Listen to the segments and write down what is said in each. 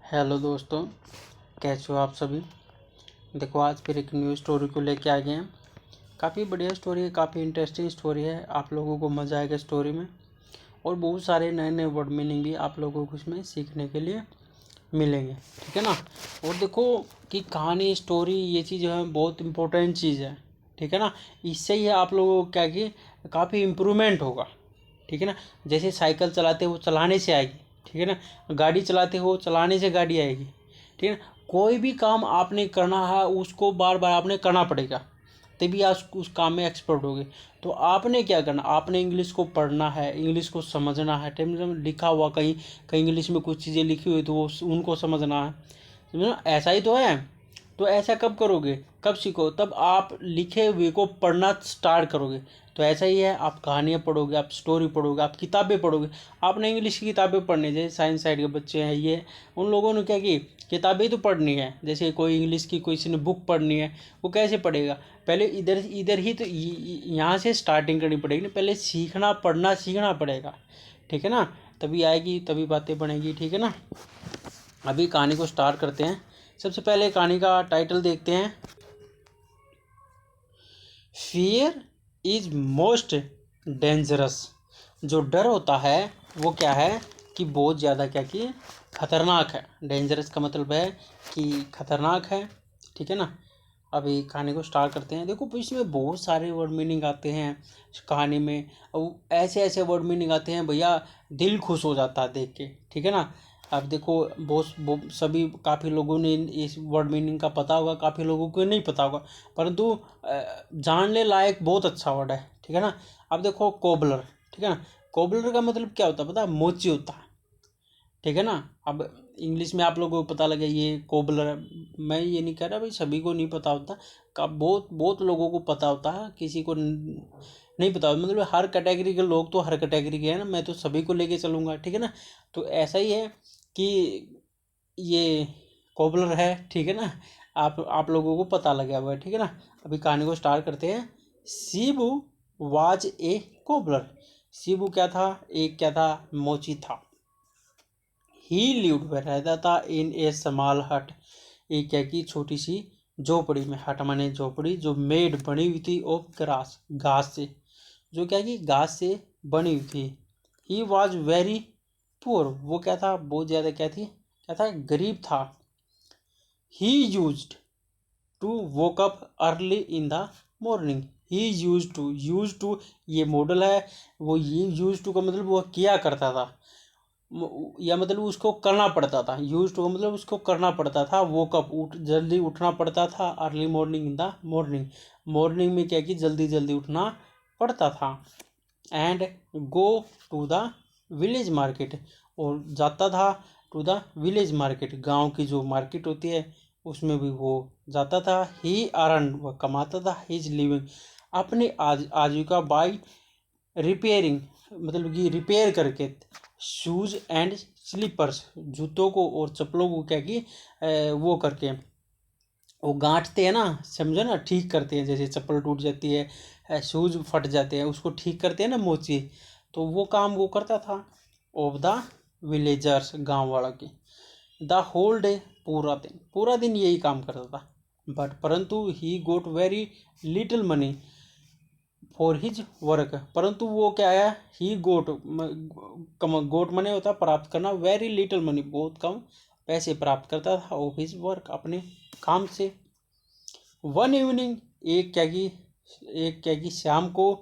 Hello दोस्तों, कैसे हो आप सभी। देखो आज फिर एक न्यू स्टोरी को लेके आ गए हैं। काफ़ी बढ़िया स्टोरी है, काफ़ी इंटरेस्टिंग स्टोरी है। आप लोगों को मज़ा आएगा स्टोरी में और बहुत सारे नए नए वर्ड मीनिंग भी आप लोगों को इसमें सीखने के लिए मिलेंगे, ठीक है ना। और देखो कि कहानी स्टोरी ये चीज़ जो है बहुत इम्पोर्टेंट चीज़ है, ठीक है ना। इससे ही आप लोगों को क्या कि काफ़ी इम्प्रूवमेंट होगा, ठीक है ना। जैसे साइकिल चलाते हो चलाने से आएगी, ठीक है ना। गाड़ी चलाते हो चलाने से गाड़ी आएगी, ठीक है ना। कोई भी काम आपने करना है उसको बार बार आपने करना पड़ेगा, तभी आप उस काम में एक्सपर्ट होगे। तो आपने क्या करना, आपने इंग्लिश को पढ़ना है, इंग्लिश को समझना है। टाइम में लिखा हुआ कहीं कहीं इंग्लिश में कुछ चीज़ें लिखी हुई तो वो उनको समझना है, समझो ना। ऐसा ही तो है। तो ऐसा कब करोगे, कब सीखो, तब आप लिखे हुए को पढ़ना स्टार्ट करोगे। तो ऐसा ही है, आप कहानियाँ पढ़ोगे, आप स्टोरी पढ़ोगे, आप किताबें पढ़ोगे। आपने इंग्लिश की किताबें पढ़नी, जैसे साइंस साइड के बच्चे हैं ये, उन लोगों ने क्या की किताबें तो पढ़नी है। जैसे कोई इंग्लिश की किसी ने बुक पढ़नी है, वो कैसे पढ़ेगा, पहले इधर इधर ही तो यहाँ से स्टार्टिंग करनी पड़ेगी ना। पहले सीखना पढ़ना सीखना पड़ेगा, ठीक है ना। तभी आएगी, तभी बातें बनेगी, ठीक है ना। अभी कहानी को स्टार्ट करते हैं। सबसे पहले कहानी का टाइटल देखते हैं, फियर इज मोस्ट डेंजरस। जो डर होता है वो क्या है कि बहुत ज़्यादा क्या कि खतरनाक है। डेंजरस का मतलब है कि खतरनाक है, ठीक है ना। अभी कहानी को स्टार्ट करते हैं। देखो इसमें बहुत सारे वर्ड मीनिंग आते हैं इस कहानी में, और ऐसे ऐसे वर्ड मीनिंग आते हैं भैया, दिल खुश हो जाता है देख के, ठीक है ना। अब देखो सभी काफ़ी लोगों ने इस वर्ड मीनिंग का पता होगा, काफ़ी लोगों को नहीं पता होगा, परंतु जानने लायक बहुत अच्छा वर्ड है, ठीक है ना। अब देखो कोबलर, ठीक है ना। कोबलर का मतलब क्या होता है पता है, मोची होता है, ठीक है ना। अब इंग्लिश में आप लोगों को पता लगे ये कोबलर है। मैं ये नहीं कह रहा भाई सभी को नहीं पता होता, का बहुत बहुत लोगों को पता होता है, किसी को नहीं पता होता। मतलब हर कैटेगरी के लोग तो हर कैटेगरी के हैं ना, मैं तो सभी को लेके चलूँगा, ठीक है ना। तो ऐसा ही है कि ये कोबलर है, ठीक है ना। आप लोगों को पता लगा हुआ है, ठीक है ना। अभी कहानी को स्टार्ट करते हैं। Shibu was a cobbler. Shibu क्या था, एक क्या था, मोची था। ही लिव्ड वह रहता था इन ए स्मॉल हट, एक क्या की छोटी सी झोपड़ी में। हट माने झोपड़ी, जो मेड बनी हुई थी ऑफ ग्रास, घास से, जो क्या कि घास से बनी हुई थी। ही वॉज वेरी पुअर, वो क्या था बहुत ज़्यादा क्या थी, क्या था, गरीब था। He used to woke up early in the morning. He use to ये मॉडल है, वो ये यूज टू का मतलब वो किया करता था, या मतलब उसको करना पड़ता था। यूज टू का मतलब उसको करना पड़ता था। वोकअप जल्दी उठना पड़ता था। Early morning in the morning, morning में क्या कि जल्दी जल्दी उठना पड़ता था। And go to the village market, और जाता था टू द विलेज मार्केट, गांव की जो मार्केट होती है उसमें भी वो जाता था। ही अर्न, वह कमाता था, हिज लिविंग, अपनी आजीविका बाई रिपेयरिंग, मतलब कि रिपेयर करके, शूज़ एंड स्लीपर्स, जूतों को और चप्पलों को क्या कि वो करके वो गांठते हैं ना, समझो ना, ठीक करते हैं। जैसे चप्पल टूट जाती है, शूज़ फट जाते हैं, उसको ठीक करते हैं ना मोची, तो वो काम वो करता था। ऑफ द विलेजर्स, गांव वाला की। द होल डे, पूरा दिन यही काम करता था। बट परंतु he got very little money for his work, परंतु वो क्या है, ही गोट, गोट मने होता है प्राप्त करना, वेरी लिटिल मनी, बहुत कम पैसे प्राप्त करता था ऑफ हिज वर्क, अपने काम से। वन इवनिंग, एक क्या की शाम को,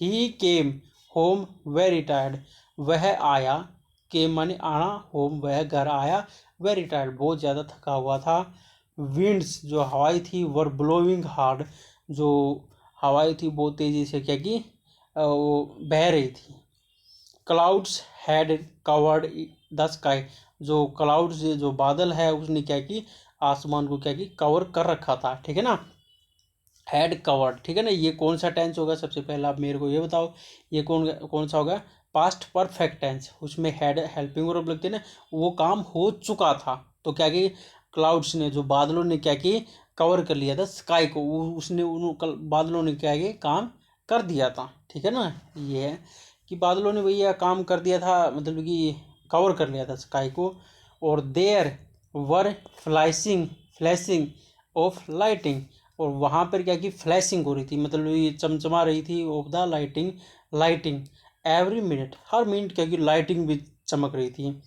ही केम होम वेरी टायर्ड, वह आया, केम माने आना, होम वह घर आया, वेरी टायर्ड बहुत ज़्यादा थका हुआ था। विंड्स, जो हवाई थी, वर ब्लोइंग हार्ड, जो हवाई थी बहुत तेज़ी से क्या की वो बह रही थी। Clouds had covered the sky, जो क्लाउड्स जो बादल है उसने क्या की आसमान को क्या की कवर कर रखा था, ठीक है ना। हैड कवर्ड, ठीक है ना। ये कौन सा टेंस होगा, सबसे पहले आप मेरे को ये बताओ, ये कौन कौन सा होगा, पास्ट परफेक्ट टेंस। उसमें हैड हेल्पिंग वर्ब लगते हैं ना, वो काम हो चुका था। तो क्या कि क्लाउड्स ने, जो बादलों ने क्या कि कवर कर लिया था स्काई को, उसने उन बादलों ने क्या कि काम कर दिया था, ठीक है ना। ये है कि बादलों ने भैया काम कर दिया था, मतलब कि कवर कर लिया था स्काई को। और there were flashing of lighting, और वहाँ पर क्या कि फ्लैशिंग हो रही थी, मतलब ये चमचमा रही थी of the lighting every minute, her minute क्या कि लाइटिंग भी चमक रही थी।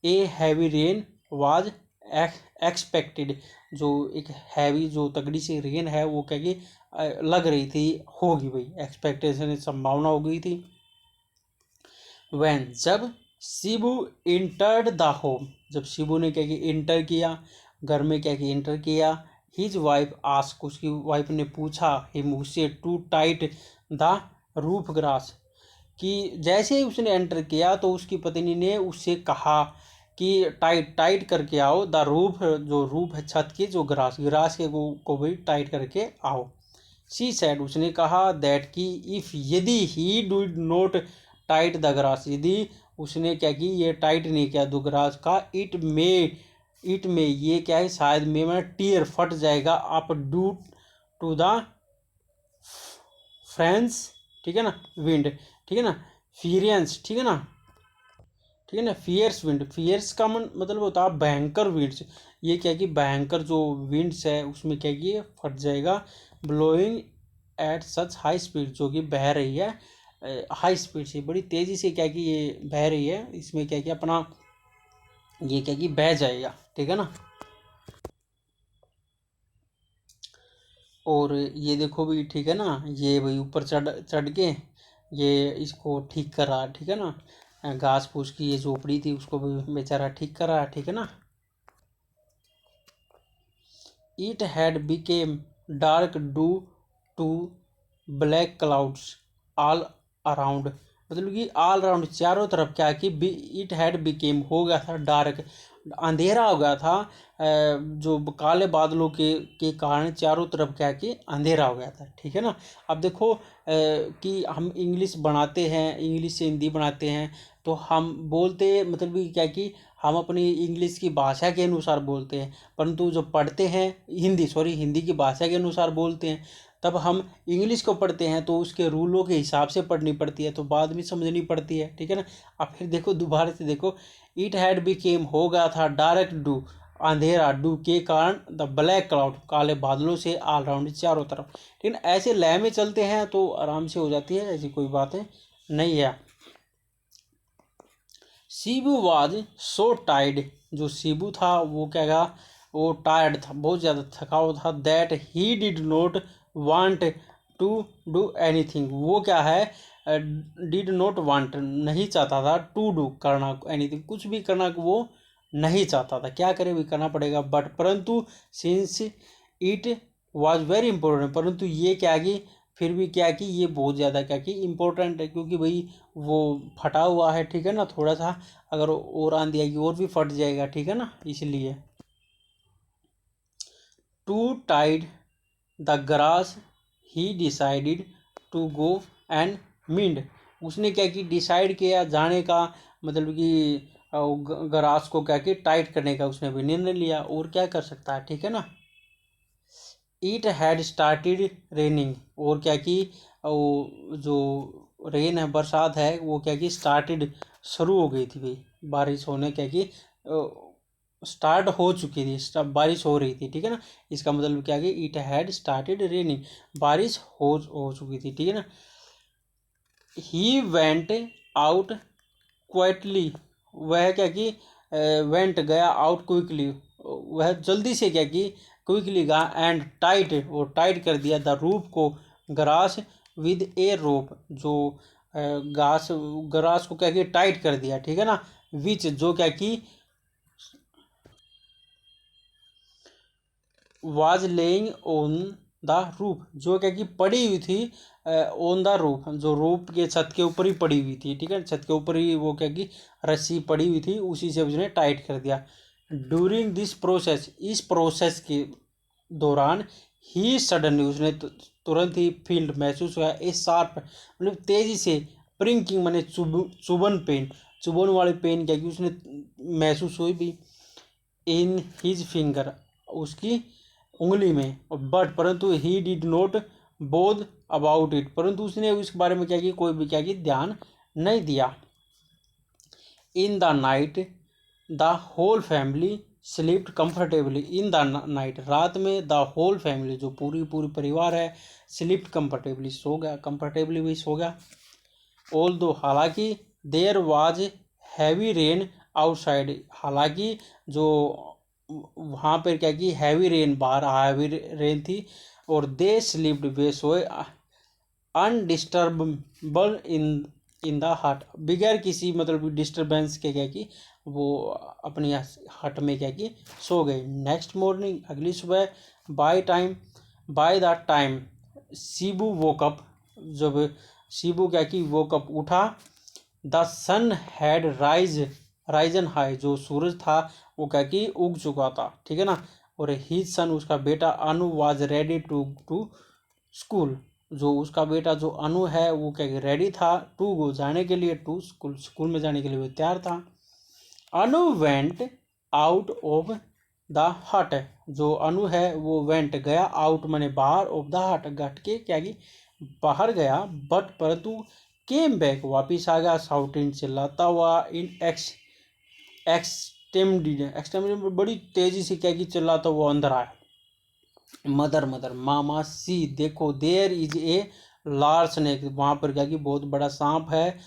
A heavy rain was expected, जो एक हैवी जो तगड़ी सी रेन है वो क्या कि लग रही थी, होगी भाई, एक्सपेक्टेशन संभावना हो गई थी। वैन जब शिबू इंटर्ड द होम, जब शिबू ने क्या कि इंटर किया, घर में क्या कि इंटर किया, हिज वाइफ आस्क, उसकी वाइफ ने पूछा हिम उससे, to tight the roof grass, कि जैसे ही उसने एंटर किया तो उसकी पत्नी ने उससे कहा कि टाइट करके आओ द रूफ, जो रूफ है छत की, जो ग्रास के को भी टाइट करके आओ। शी सेड, उसने कहा, दैट कि इफ यदि ही did not tight the grass, यदि उसने क्या कि ये टाइट नहीं किया दो ग्रास का, इट में ये क्या है, शायद में टीयर फट जाएगा up do to the friends, ठीक है ना, विंड, ठीक है ना, फियरेंस, ठीक है ना, ठीक है ना, फियर्स विंड, फियर्स का मतलब होता है भयंकर विंड्स, ये क्या कि भयंकर जो विंड्स है उसमें क्या कि फट जाएगा, blowing at such high speed, जो कि बह रही है हाई स्पीड से, बड़ी तेज़ी से क्या कि ये बह रही है, इसमें क्या कि अपना ये क्या कि बह जाएगा, ठीक है ना। और ये देखो भी, ठीक है ना, ये भाई ऊपर चढ़ चढ़ के ये इसको ठीक कर रहा है, ठीक है ना, घास फूस की ये झोपड़ी थी उसको भी बेचारा ठीक कर रहा है, ठीक है ना। It had become dark due to black clouds all around, मतलब कि ऑल अराउंड चारों तरफ क्या कि इट हैड बिकेम हो गया था डार्क, अंधेरा हो गया था, जो काले बादलों के कारण चारों तरफ क्या कि अंधेरा हो गया था, ठीक है ना। अब देखो कि हम इंग्लिश बनाते हैं, इंग्लिश से हिंदी बनाते हैं, तो हम बोलते मतलब कि क्या कि हम अपनी इंग्लिश की भाषा के अनुसार बोलते हैं, परंतु जो पढ़ते हैं हिंदी की भाषा के अनुसार बोलते हैं, तब हम इंग्लिश को पढ़ते हैं तो उसके रूलों के हिसाब से पढ़नी पड़ती है, तो बाद में समझनी पड़ती है, ठीक है ना। अब फिर देखो दोबारा से देखो, इट हैड बिकेम हो गया था डायरेक्ट डू, अंधेरा, डू के कारण द ब्लैक क्लाउड, काले बादलों से ऑल राउंड चारों तरफ, ठीक है। ऐसे लय में चलते हैं तो आराम से हो जाती है, ऐसी कोई बात नहीं है। शिबू वाज सो टायर्ड, जो शिबू था वो क्या था, वो टायर्ड था, बहुत ज़्यादा थका हुआ था, that he did not want to do anything, वो क्या है, डिड नॉट वांट, नहीं चाहता था, टू डू करना, एनीथिंग, कुछ भी करना वो नहीं चाहता था, क्या करे भी करना पड़ेगा, बट परंतु since it was very important, परंतु ये क्या कि फिर भी क्या कि ये बहुत ज़्यादा क्या कि इम्पोर्टेंट है, क्योंकि भाई वो फटा हुआ है, ठीक है ना, थोड़ा सा अगर और आंधी आएगी और भी फट जाएगा, ठीक है ना, इसलिए। To tied the grass he decided to go and mind, उसने क्या कि डिसाइड किया जाने का, मतलब कि ग्रास को क्या कि टाइट करने का उसने भी निर्णय लिया, और क्या कर सकता है, ठीक है ना। इट हैड स्टार्टेड रेनिंग, और क्या कि वो जो रेन है, बरसात है, वो क्या कि स्टार्टेड, शुरू हो गई थी भाई, बारिश होने क्या कि स्टार्ट हो चुकी थी, बारिश हो रही थी, ठीक है ना। इसका मतलब क्या कि इट हैड स्टार्टेड रेनिंग, बारिश हो चुकी थी, ठीक है ना। ही वेंट आउट क्वाइटली, वह क्या कि वेंट गया, आउट क्विकली, वह जल्दी से क्या कि क्विकली गया, एंड टाइट, वो टाइट कर दिया द रूप को, ग्रास विद ए रोप, जो ग्रास को क्या कि टाइट कर दिया, ठीक है ना, विच, जो क्या कि was laying on the roof, जो क्या कि पड़ी हुई थी ऑन द रूफ, जो रूफ के छत के ऊपर ही पड़ी हुई थी, ठीक है, छत के ऊपर ही वो क्या कि रस्सी पड़ी हुई थी, उसी से उसने टाइट कर दिया। ड्यूरिंग दिस प्रोसेस, इस प्रोसेस के दौरान, ही सडनली, उसने तुरंत ही फील्ड महसूस हुआ ए शार्प, मतलब तेजी से, प्रिंकिंग माने चुभन पेन, चुभन वाली पेन क्या कि उसने महसूस हुई भी, इन हिज फिंगर, उसकी उंगली में, बट परंतु ही डिड नॉट बोध अबाउट इट, परंतु उसने उस बारे में क्या कि कोई भी क्या कि ध्यान नहीं दिया। In the night the whole family slept comfortably in the night, रात में द होल फैमिली, जो पूरी परिवार है, स्लीप्ड कंफर्टेबली, सो गया, कंफर्टेबली भी सो गया। ऑल दो, हालांकि, there was heavy rain outside, हालांकि जो वहाँ पर क्या की हैवी रेन, बाहर हैवी रेन थी, और दे स्लीप्ड, वे सोए अनडिस्टर्बल इन द हट, बगैर किसी मतलब डिस्टरबेंस के क्या की वो अपनी हट में क्या की सो गए। नेक्स्ट मॉर्निंग, अगली सुबह, by the time Shibu woke up, जब शिबू क्या की वोकअप उठा, the sun had risen high, जो सूरज था वो क्या की उग चुका था, ठीक है ना। और हिज सन, उसका बेटा अनु, वाज रेडी टू स्कूल, जो उसका बेटा जो अनु है वो क्या रेडी था टू गो, जाने के लिए, टू स्कूल, स्कूल में जाने के लिए वो तैयार था। अनु वेंट आउट ऑफ द हट, जो अनु है वो वेंट गया, आउट माने बाहर, ऑफ द हट घट के क्या की बाहर गया, बट परंतु केम बैक, वापिस आ गया, शाउटिंग, चिल्लाता हुआ, इन एक्सटेमडी बड़ी तेजी से क्या की चिल्लाता हुआ अंदर आया। मदर मामा, सी देखो, there is a large snake, वहाँ पर क्या कि बहुत बड़ा सांप है,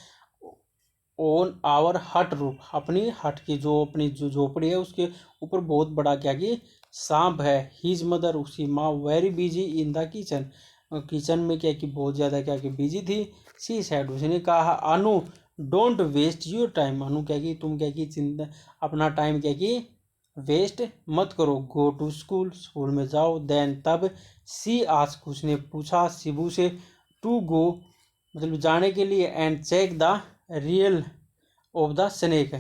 ऑन आवर हट रूफ, अपनी हट की अपनी जो झोपड़ी है उसके ऊपर बहुत बड़ा क्या कि सांप है। हिज मदर, उसकी माँ, very busy in the kitchen, kitchen में क्या कि बहुत ज़्यादा क्या कि बिजी थी। सी सैड, उसने कहा, अनु डोंट वेस्ट योर टाइम, अनु क्या कि तुम क्या कि चिंता अपना टाइम क्या कि वेस्ट मत करो, गो टू स्कूल, स्कूल में जाओ। देन तब, सी आस्क, उसने पूछा शिबू से, टू गो मतलब जाने के लिए, and check the real of the snake,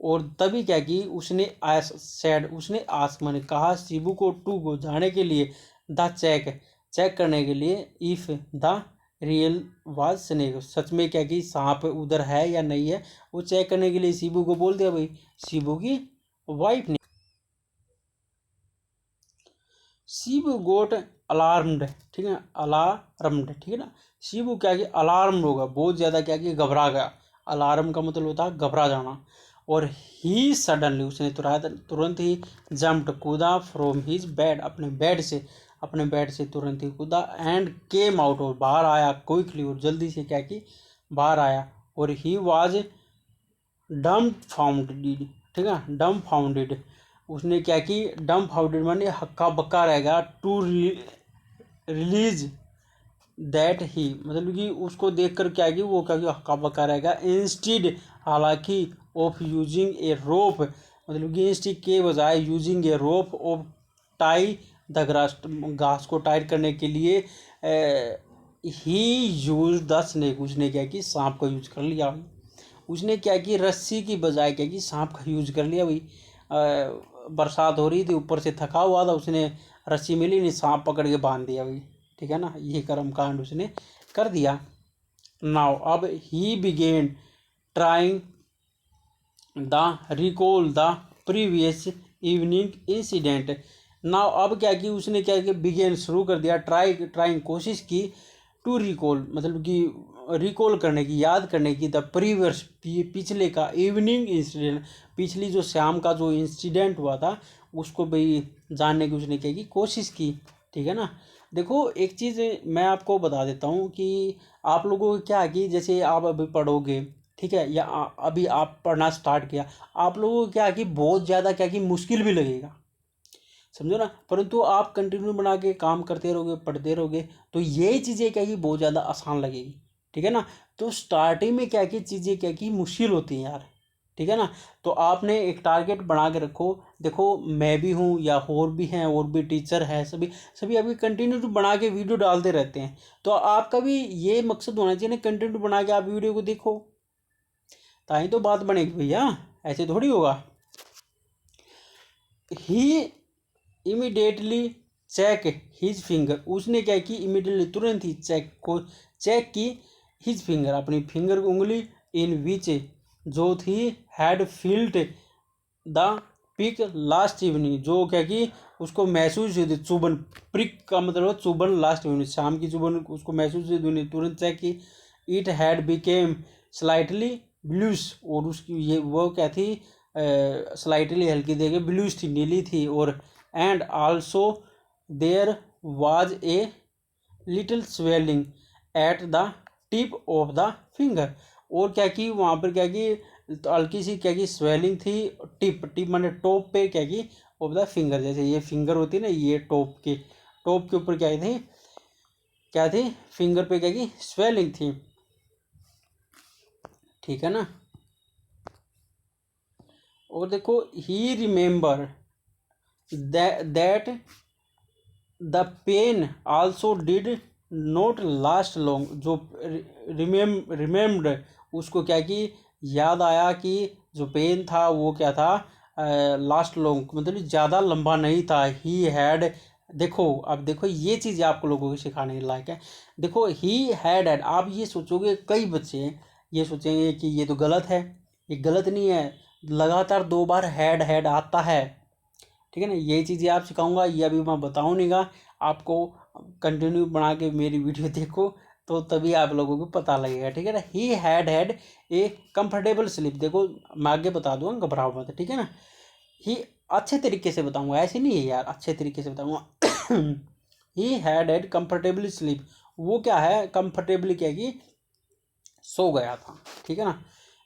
और तभी क्या कि उसने सेड, उसने आस्क मैंने कहा शिबू को, टू गो जाने के लिए, द चेक करने के लिए, if the real was snake, सच में क्या कि सांप उधर है या नहीं है, वो चेक करने के लिए शिबू को बोल दिया भाई, शिबू की वाइफ ने। शिबू गोट अलार्म्ड, ठीक है, अलार्म्ड, ठीक है ना। शिबू क्या कि अलार्म होगा, बहुत ज़्यादा क्या कि घबरा गया, अलार्म का मतलब होता है घबरा जाना। और ही सडनली, उसने तुरंत ही जम्प्ड, कूदा, फ्रॉम हिज बेड, अपने बेड से तुरंत ही कूदा, एंड केम आउट, और बाहर आया, क्विकली, और जल्दी से क्या कि बाहर आया। और ही वाज डम्फाउंडेड, ठीक है, डम्फाउंडेड, उसने क्या कि डम्फाउंडेड माने हक्का बक्का रहेगा, टू रिलीज दैट ही, मतलब कि उसको देखकर क्या कि वो क्या कि हक्का बक्का रहेगा, इंस्टीड, हालांकि, ऑफ यूजिंग ए रोप, मतलब कि इंस्टीड के बजाय using A rope, of tie the घास को टाइट करने के लिए, ही यूज द स्नेक, उसने क्या कि सांप का यूज कर लिया, उसने क्या कि रस्सी की बजाय क्या कि सांप का यूज कर लिया भाई। बरसात हो रही थी, ऊपर से थका हुआ था, उसने रस्सी मिली नहीं, सांप पकड़ के बांध दिया भाई, ठीक है ना, ये कर्म कांड उसने कर दिया। नाउ अब ही begin trying the recall the previous evening incident. Now अब क्या कि उसने क्या कि बिगेन शुरू कर दिया, ट्राइंग कोशिश की, टू रिकॉल मतलब कि रिकॉल करने की, याद करने की, द प्रीवियस पिछले का, इवनिंग इंसिडेंट, पिछली जो शाम का जो इंसिडेंट हुआ था उसको भाई जानने की उसने क्या की कोशिश की, ठीक है ना। देखो एक चीज़ मैं आपको बता देता हूँ कि आप लोगों को क्या है कि जैसे आप अभी पढ़ोगे, ठीक है, या अभी आप पढ़ना स्टार्ट किया, आप लोगों को क्या है कि बहुत ज़्यादा क्या कि मुश्किल भी लगेगा, समझो ना, परंतु आप कंटिन्यू बना के काम करते रहोगे, पढ़ते रहोगे, तो ये चीज़ें क्या कि बहुत ज़्यादा आसान लगेगी, ठीक है ना। तो स्टार्टिंग में क्या की चीज़ें क्या कि मुश्किल होती हैं यार, ठीक है ना। तो आपने एक टारगेट बना के रखो, देखो मैं भी हूँ या और भी हैं, और भी टीचर हैं, सभी सभी अभी कंटिन्यू बना के वीडियो डालते रहते हैं, तो आपका भी ये मकसद होना चाहिए ना, कंटिन्यू बना के आप वीडियो को देखो, ताकि तो बात बनेगी भैया, ऐसे थोड़ी होगा। He immediately check his finger, उसने क्या की इमीडिएटली तुरंत ही चेक की हिज फिंगर, अपनी फिंगर उंगली, इन विच जो थी had field the pick last evening, जो क्या कि उसको महसूस हुई थी चुभन, प्रिक का मतलब चुभन, लास्ट इवनिंग शाम की चुभन उसको महसूस हुई, तुरंत चेक की। It had became slightly blues, और उसकी ये वो क्या थी स्लाइटली हल्की देखे, ब्लूइश थी, नीली थी, और and also there was a little swelling at the tip of the finger. और क्या कि वहाँ पर क्या कि हल्की सी क्या कि स्वेलिंग थी, टिप माने टॉप पे क्या कि ऑफ द फिंगर, जैसे ये फिंगर होती है ना, ये टॉप के ऊपर क्या थी फिंगर पे क्या कि स्वेलिंग थी, ठीक है ना। और देखो he remember that the pain also did not last long. जो रिमेम्बर्ड, उसको क्या कि याद आया कि जो पेन था वो क्या था, लास्ट लॉन्ग मतलब ज़्यादा लंबा नहीं था। ही हैड, देखो अब देखो ये चीज़ आप लोगों को सिखाने के लायक है। देखो ही हैड, आप ये सोचोगे, कई बच्चे ये सोचेंगे कि ये तो गलत है, ये गलत नहीं है, लगातार 2 बार हैड आता है, ठीक है ना। यही चीज़ें आप सिखाऊंगा, ये अभी मैं बताऊँ नहींगा आपको, कंटिन्यू बना के मेरी वीडियो देखो तो तभी आप लोगों को पता लगेगा, ठीक है ना। He had a comfortable sleep, देखो मैं आगे बता दूंगा, घबराओ मत, ठीक है ना। ही अच्छे तरीके से बताऊंगा, ऐसे नहीं है यार, अच्छे तरीके से बताऊंगा। ही हैड कंफर्टेबल स्लीप, वो क्या है, कंफर्टेबली क्या कि सो गया था, ठीक है ना।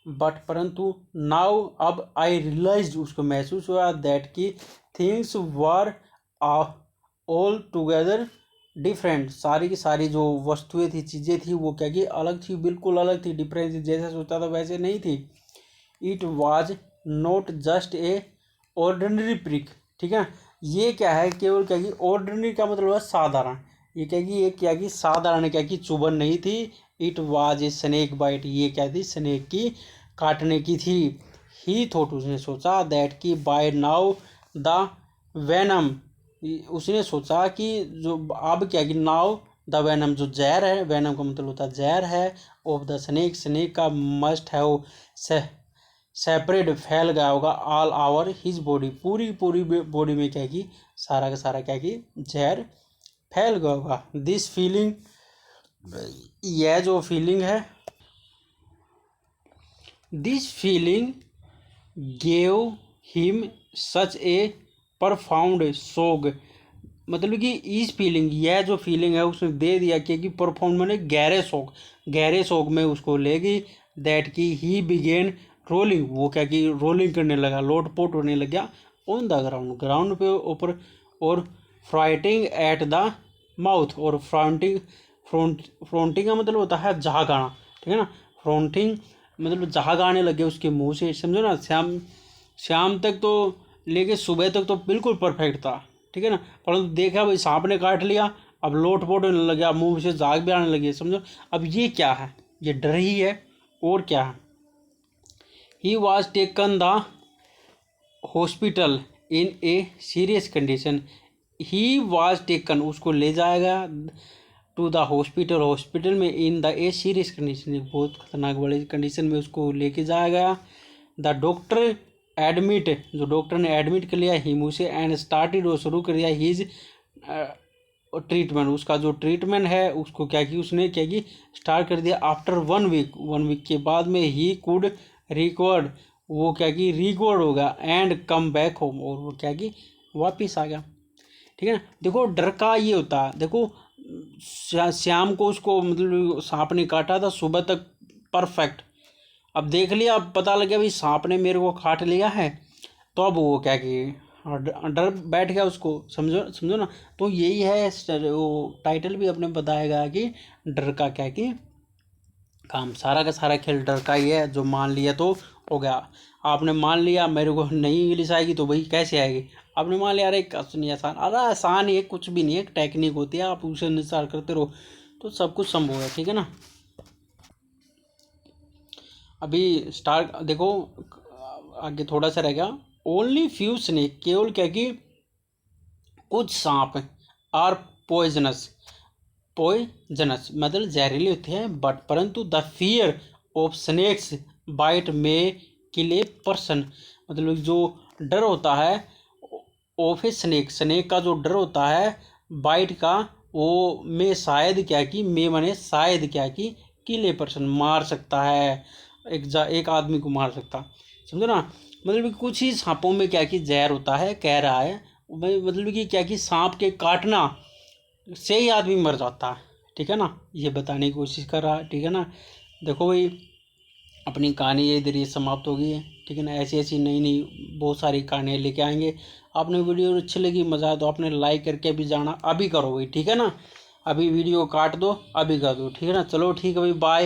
बट परंतु नाउ अब आई रियलाइज, उसको महसूस हुआ दैट की things were all together different, सारी की सारी जो वस्तुएं थी, चीज़ें थी, वो क्या कि अलग थी, बिल्कुल अलग थी, डिफरेंट थी, जैसे सोचा था वैसे नहीं थी। It was not just a ordinary prick, ठीक है। ये क्या है, केवल क्या कि ऑर्डिनरी का मतलब है साधारण, ये क्या कि साधारण क्या कि चुभन नहीं थी। It was a snake bite, ये क्या थी, स्नेक की काटने की थी। ही थॉट, उसने सोचा, दैट की बाय नाउ द वेनम, उसने सोचा कि जो अब क्या कि नाउ द वेनम, जो जहर है, वेनम का मतलब होता है जहर है, ऑफ द स्नेक, स्नेक का मस्ट हैव सेपरेट, फैल गया होगा, ऑल आवर हिज बॉडी, पूरी बॉडी में क्या कि सारा का सारा क्या कि जहर फैल गया होगा। दिस फीलिंग, यह जो फीलिंग है, this feeling gave him such a profound shock, मतलब कि इस फीलिंग, यह जो फीलिंग है उसने दे दिया कि परफाउंड मैंने गहरे शोक में उसको ले गई। दैट की ही बिगेन रोलिंग, वो क्या कि रोलिंग करने लगा, लोटपोट होने लग गया, ऑन द ग्राउंड पे ऊपर, और फ्राइटिंग एट द माउथ, और फ्रंटिंग का मतलब होता है जहाग आना, ठीक है ना। फ्रंटिंग मतलब जहाग आने लगे उसके मुंह से, समझो ना। शाम तक तो लेके सुबह तक तो बिल्कुल परफेक्ट था, ठीक है ना, परंतु देखा भाई सांप ने काट लिया, अब लोटपोट होने लग गया, मुंह से झाग भी आने लगी, समझो। अब ये क्या है, ये डर ही है, और क्या है। He was taken the hospital in a serious condition, he was taken, उसको ले जाएगा, टू द हॉस्पिटल में, in the a serious condition, एक बहुत खतरनाक बड़ी कंडीशन में उसको लेके जाया गया। द डॉक्टर एडमिट, जो डॉक्टर ने एडमिट कर लिया हिम उसे, एंड स्टार्टेड, वो शुरू कर दिया हिज ट्रीटमेंट, उसका जो ट्रीटमेंट है उसको क्या कि उसने क्या कि स्टार्ट कर दिया। आफ्टर 1 वीक के बाद में ही कुड रिकवर्ड, वो क्या कि रिकवर्ड होगा, एंड कम बैक होम, और वो क्या कि वापिस आ गया, ठीक है ना। देखो डर का ये होता है, देखो शाम को उसको मतलब सांप ने काटा था, सुबह तक परफेक्ट, अब देख लिया, अब पता लग गया भाई सांप ने मेरे को काट लिया है, तो अब वो क्या कि डर बैठ गया उसको, समझो ना। तो यही है, वो टाइटल भी अपने बताएगा कि डर का क्या कि काम, सारा का सारा खेल डर का ही है। जो मान लिया तो हो गया, आपने मान लिया मेरे को नहीं इंग्लिश आएगी तो भाई कैसे आएगी, आपने मान लिया अरे कुछ नहीं आसान, अरे आसान ही है, कुछ भी नहीं है, एक टेक्निक होती है, आप उसे अनुसार करते रहो तो सब कुछ संभव है, ठीक है ना। अभी स्टार्ट देखो, आगे थोड़ा सा रहेगा। ओनली फ्यू स्नेक, केवल क्या कि कुछ सांप आर पॉइजनस मतलब जहरीले होते हैं, बट परंतु the fear of snakes bite may kill a person, मतलब जो डर होता है ऑफ ए स्नेक का जो डर होता है बाइट का, वो में शायद क्या कि में माने शायद क्या कि किल ए पर्सन, मार सकता है, एक आदमी को मार सकता, समझो ना। मतलब कि कुछ ही सांपों में क्या कि जहर होता है, कह रहा है भाई, मतलब कि क्या कि सांप के काटना से ही आदमी मर जाता है, ठीक है ना, ये बताने की कोशिश कर रहा है, ठीक है ना। देखो भाई, अपनी कहानी ये इधर ही समाप्त होगी है, ठीक है ना। ऐसी ऐसी नई नई बहुत सारी कहानियाँ लेके आएंगे। आपने वीडियो अच्छी लगी, मज़ा आया तो आपने लाइक करके भी जाना, अभी करो भाई, ठीक है ना। अभी वीडियो काट दो, अभी कर दो, ठीक है ना। चलो ठीक है भाई, बाय।